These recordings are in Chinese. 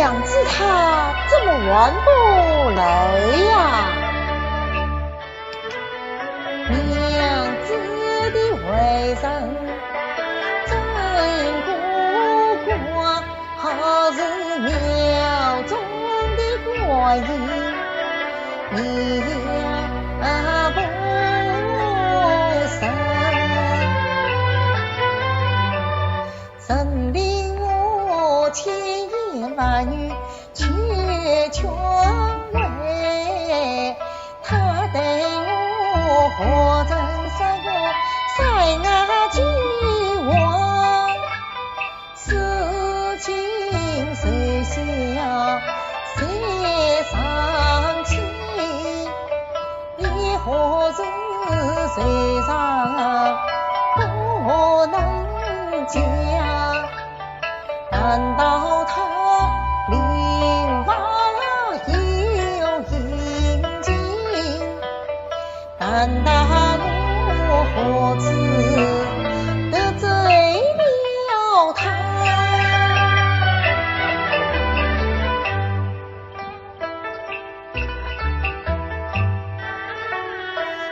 娘子她怎么还不来呀？娘子的为人真古怪，好是庙中的观音，你呀不生，真令我千言万语却全为他对我何曾生我塞牙俱亡，事情谁晓谁伤心，你何时谁上不能讲？难道他令王有阴茎？难道我何止得罪了他？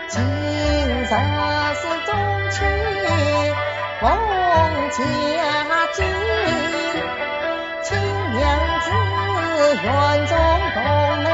今日是中秋，奉家祭，亲娘子园中东来